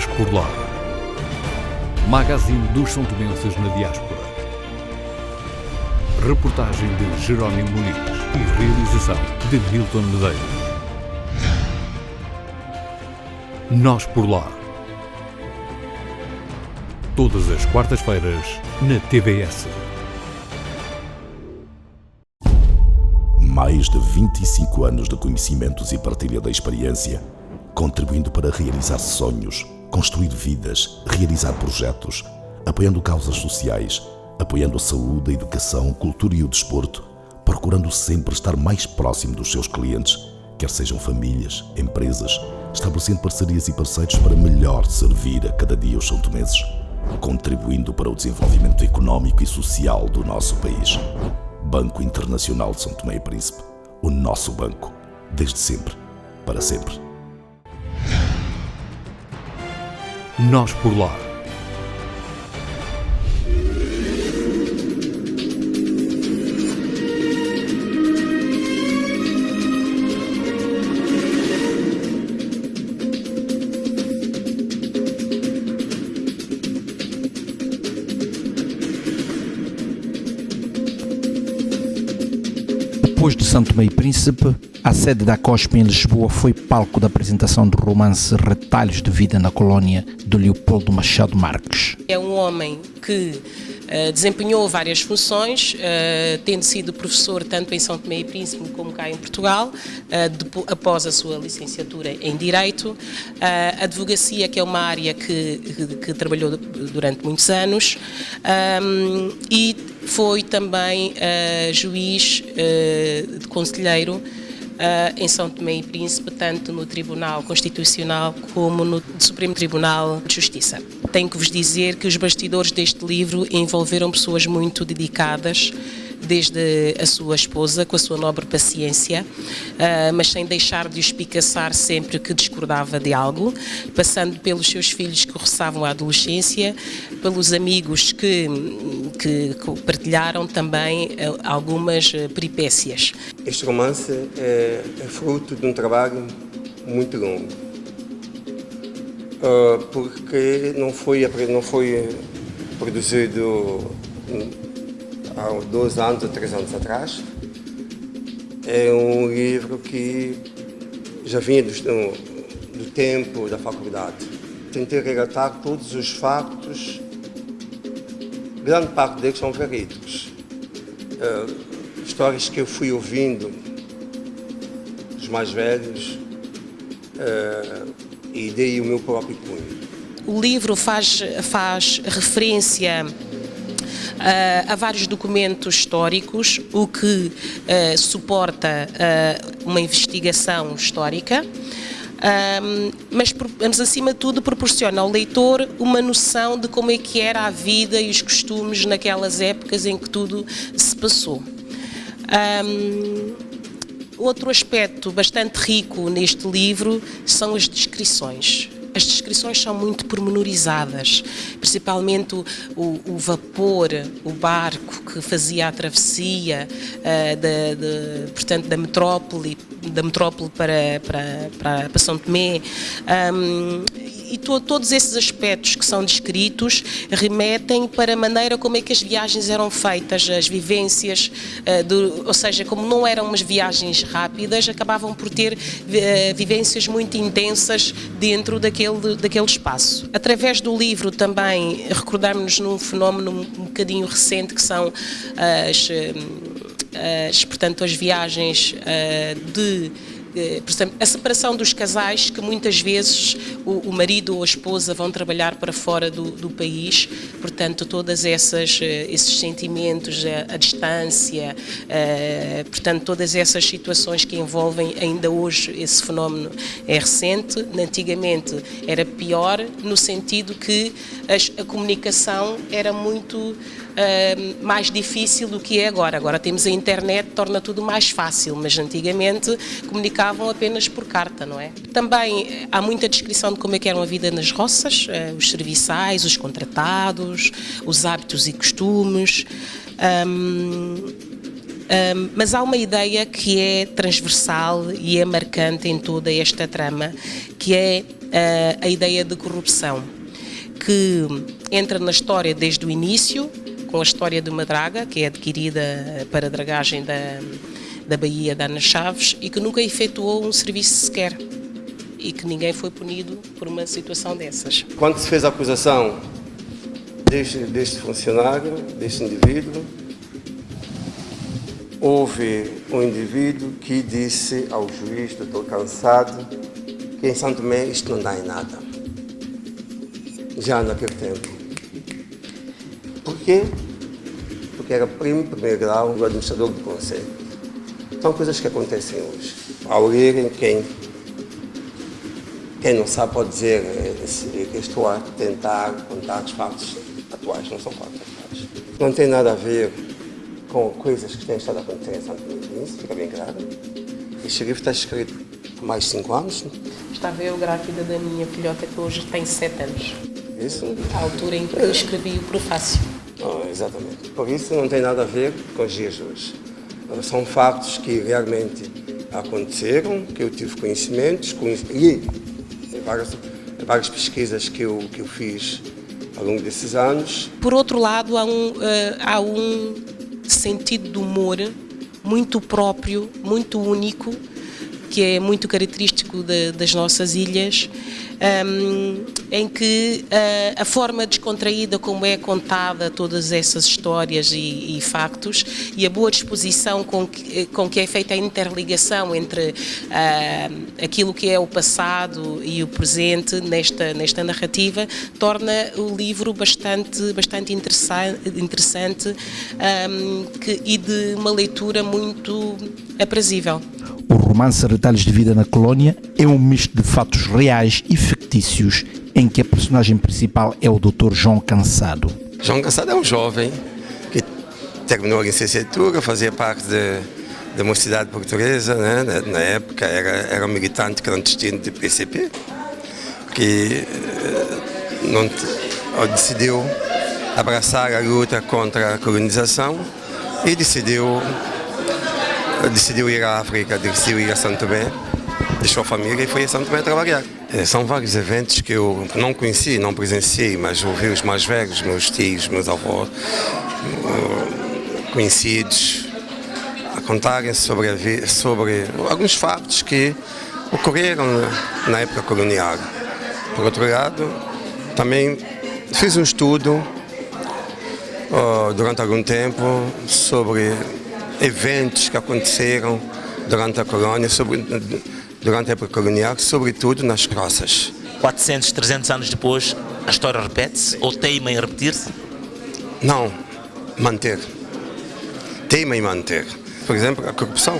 Nós por lá. Magazine dos São Tomenses na diáspora. Reportagem de Jerónimo Muniz e realização de Milton Medeiros. Nós por lá. Todas as quartas-feiras na TVS. Mais de 25 anos de conhecimentos e partilha da experiência, contribuindo para realizar sonhos, construir vidas, realizar projetos, apoiando causas sociais, apoiando a saúde, a educação, a cultura e o desporto, procurando sempre estar mais próximo dos seus clientes, quer sejam famílias, empresas, estabelecendo parcerias e parceiros para melhor servir a cada dia os são-tomenses, contribuindo para o desenvolvimento económico e social do nosso país. Banco Internacional de São Tomé e Príncipe, o nosso banco, desde sempre, para sempre. Nós por lá. Depois de São Tomé e Príncipe, a sede da COSP em Lisboa foi palco da apresentação do romance Retalhos de Vida na Colónia, de Leopoldo Machado Marques. É um homem que desempenhou várias funções, tendo sido professor tanto em São Tomé e Príncipe como cá em Portugal, após a sua licenciatura em Direito. A advocacia, que é uma área que trabalhou durante muitos anos, e foi também juiz de conselheiro em São Tomé e Príncipe, tanto no Tribunal Constitucional como no Supremo Tribunal de Justiça. Tenho que vos dizer que os bastidores deste livro envolveram pessoas muito dedicadas, desde a sua esposa, com a sua nobre paciência, mas sem deixar de espicaçar sempre que discordava de algo, passando pelos seus filhos que roçavam a adolescência, pelos amigos que partilharam também algumas peripécias. Este romance é fruto de um trabalho muito longo, porque não foi produzido há 2 anos ou 3 anos atrás. É um livro que já vinha do tempo da faculdade. Tentei relatar todos os factos, grande parte deles são verídicos. Histórias que eu fui ouvindo dos mais velhos e dei o meu próprio cunho. O livro faz referência a vários documentos históricos, o que suporta uma investigação histórica, mas acima de tudo proporciona ao leitor uma noção de como é que era a vida e os costumes naquelas épocas em que tudo se passou. Outro aspecto bastante rico neste livro são as descrições. As descrições são muito pormenorizadas, principalmente o vapor, o barco que fazia a travessia portanto, da metrópole para São Tomé. E todos esses aspectos que são descritos remetem para a maneira como é que as viagens eram feitas, as vivências, ou seja, como não eram umas viagens rápidas, acabavam por ter vivências muito intensas dentro daquele espaço. Através do livro também recordamos-nos num fenómeno um bocadinho recente, que são portanto, as viagens por exemplo, a separação dos casais, que muitas vezes o marido ou a esposa vão trabalhar para fora do país, portanto todas esses sentimentos, a distância, portanto todas essas situações que envolvem ainda hoje esse fenómeno é recente. Antigamente era pior, no sentido que a comunicação era muito mais difícil do que é agora. Agora temos a internet, torna tudo mais fácil, mas antigamente comunicavam apenas por carta, não é? Também há muita descrição de como é que era a vida nas roças, os serviçais, os contratados, os hábitos e costumes. Mas há uma ideia que é transversal e é marcante em toda esta trama, que é a ideia de corrupção, que entra na história desde o início, com a história de uma draga, que é adquirida para a dragagem da Baía de Ana Chaves e que nunca efetuou um serviço sequer e que ninguém foi punido por uma situação dessas. Quando se fez a acusação deste funcionário, deste indivíduo, houve um indivíduo que disse ao juiz, doutor Cansado, que em Santo Tomé isto não dá em nada. Já naquele tempo. Por quê? Porque era primeiro grau do administrador do conselho. São coisas que acontecem hoje. Ao lerem, quem não sabe pode dizer que estou a tentar contar os fatos atuais, não são fatos atuais. Não tem nada a ver com coisas que têm estado a acontecer em Santo Tomé, isso fica bem claro. Este livro está escrito há mais de 5 anos. Estava eu grávida da minha filhota, que hoje tem 7 anos. Isso? À altura em que escrevi o prefácio. Exatamente. Por isso não tem nada a ver com os dias de hoje. São fatos que realmente aconteceram, que eu tive conhecimentos e várias pesquisas que eu fiz ao longo desses anos. Por outro lado, há um sentido de humor muito próprio, muito único, que é muito característico das nossas ilhas, em que a forma descontraída como é contada todas essas histórias e factos e a boa disposição com que é feita a interligação entre aquilo que é o passado e o presente nesta narrativa torna o livro bastante interessante e de uma leitura muito aprazível. O romance Retalhos de Vida na Colónia é um misto de fatos reais e fictícios em que a personagem principal é o Dr. João Cansado. João Cansado é um jovem que terminou a licenciatura, fazia parte da mocidade portuguesa, né? Na época era um militante clandestino do PCP, que decidiu abraçar a luta contra a colonização e decidiu ir à África, decidiu ir a Santo Tomé, deixou a família e foi a Santo Tomé trabalhar. São vários eventos que eu não conheci, não presenciei, mas ouvi os mais velhos, meus tios, meus avós, conhecidos, a contarem sobre alguns fatos que ocorreram na época colonial. Por outro lado, também fiz um estudo durante algum tempo sobre eventos que aconteceram durante a colónia, durante a época colonial, sobretudo nas roças. 400, 300 anos depois, a história repete-se ou teima em repetir-se? Não, manter. Teima em manter. Por exemplo, a corrupção.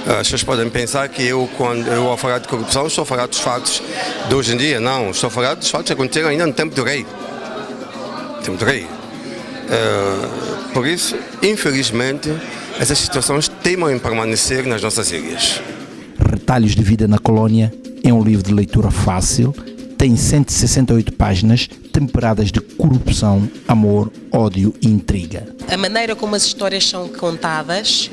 As pessoas podem pensar que quando eu ao falar de corrupção, estou a falar dos fatos de hoje em dia. Não, estou a falar dos fatos que aconteceram ainda no tempo do rei. Por isso, infelizmente, essas situações teimam em permanecer nas nossas ilhas. Retalhos de Vida na Colónia é um livro de leitura fácil, tem 168 páginas temperadas de corrupção, amor, ódio e intriga. A maneira como as histórias são contadas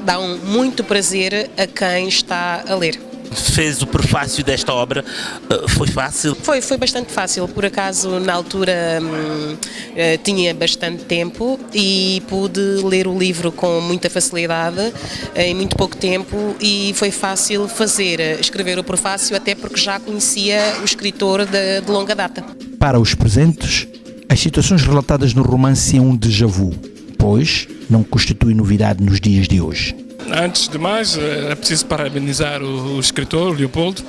dão muito prazer a quem está a ler. Fez o prefácio desta obra, foi fácil? Foi bastante fácil, por acaso na altura tinha bastante tempo e pude ler o livro com muita facilidade, em muito pouco tempo, e foi fácil escrever o prefácio, até porque já conhecia o escritor de longa data. Para os presentes, as situações relatadas no romance é um déjà vu, pois não constitui novidade nos dias de hoje. Antes de mais, é preciso parabenizar o escritor, Leopoldo,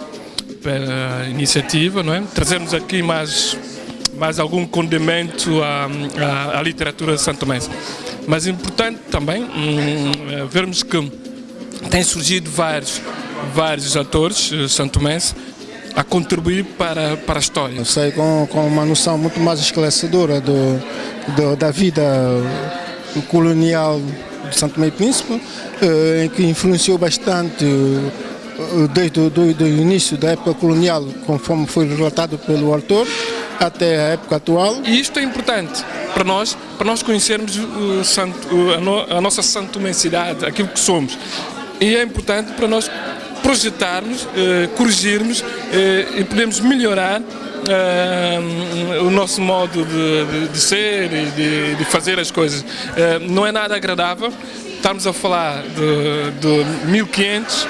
pela iniciativa, não é? Trazermos aqui mais algum condimento à literatura santomense. Mas é importante também vermos que têm surgido vários atores santomenses a contribuir para a história. Eu sei com uma noção muito mais esclarecedora da vida colonial de Santo Tomé e Príncipe, que influenciou bastante desde o início da época colonial, conforme foi relatado pelo autor, até a época atual. E isto é importante para nós conhecermos a nossa santomensidade, aquilo que somos. E é importante para nós projetarmos, corrigirmos e podemos melhorar o nosso modo de ser e de fazer as coisas. Não é nada agradável. Estamos a falar de 1500,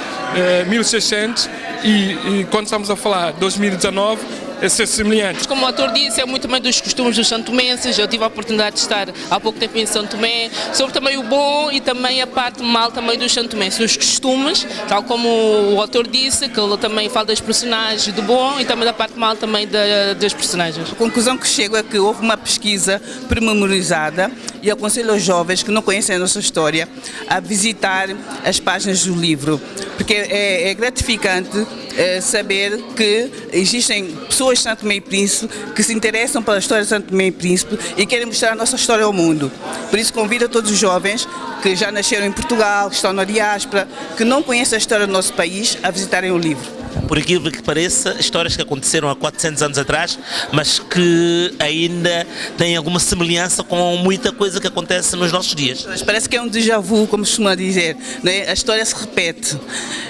1600 e quando estamos a falar de 2019 é ser semelhante. Como o autor disse, é muito também dos costumes dos santomenses. Eu tive a oportunidade de estar há pouco tempo em São Tomé, sobre também o bom e também a parte mal também dos santomenses, os costumes, tal como o autor disse, que ele também fala das personagens do bom e também da parte mal também das personagens. A conclusão que chego é que houve uma pesquisa prememorizada e aconselho aos jovens que não conhecem a nossa história a visitar as páginas do livro, porque é gratificante saber que existem pessoas de Santo Tomé e Príncipe que se interessam pela história de Santo Tomé e Príncipe e querem mostrar a nossa história ao mundo. Por isso convido a todos os jovens que já nasceram em Portugal, que estão na diáspora, que não conhecem a história do nosso país, a visitarem o livro. Por aquilo que pareça, histórias que aconteceram há 400 anos atrás, mas que ainda têm alguma semelhança com muita coisa que acontece nos nossos dias. Mas parece que é um déjà vu, como costuma dizer, né? A história se repete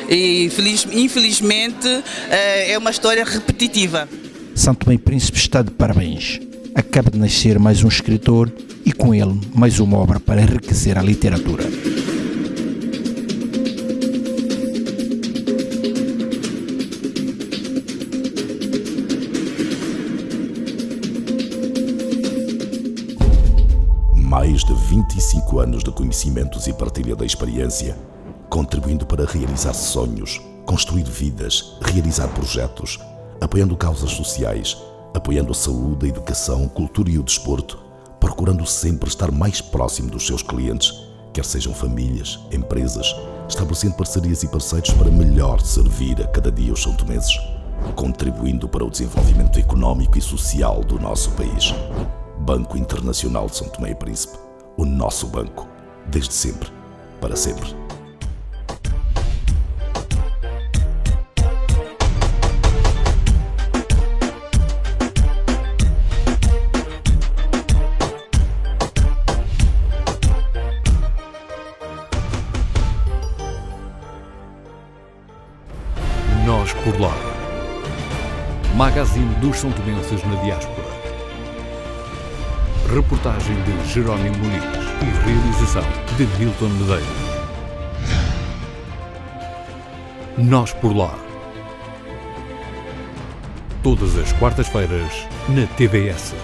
e infelizmente é uma história repetitiva. Santo Tomé e Príncipe está de parabéns. Acaba de nascer mais um escritor e com ele mais uma obra para enriquecer a literatura. Mais de 25 anos de conhecimentos e partilha da experiência, contribuindo para realizar sonhos, construir vidas, realizar projetos, apoiando causas sociais, apoiando a saúde, a educação, a cultura e o desporto, procurando sempre estar mais próximo dos seus clientes, quer sejam famílias, empresas, estabelecendo parcerias e parceiros para melhor servir a cada dia os santomenses, contribuindo para o desenvolvimento económico e social do nosso país. Banco Internacional de São Tomé e Príncipe, o nosso banco, desde sempre, para sempre. Nós por lá. Magazine dos santomenses na diáspora. Reportagem de Jerónimo Muniz e realização de Milton Medeiros. Nós por lá. Todas as quartas-feiras na TVS.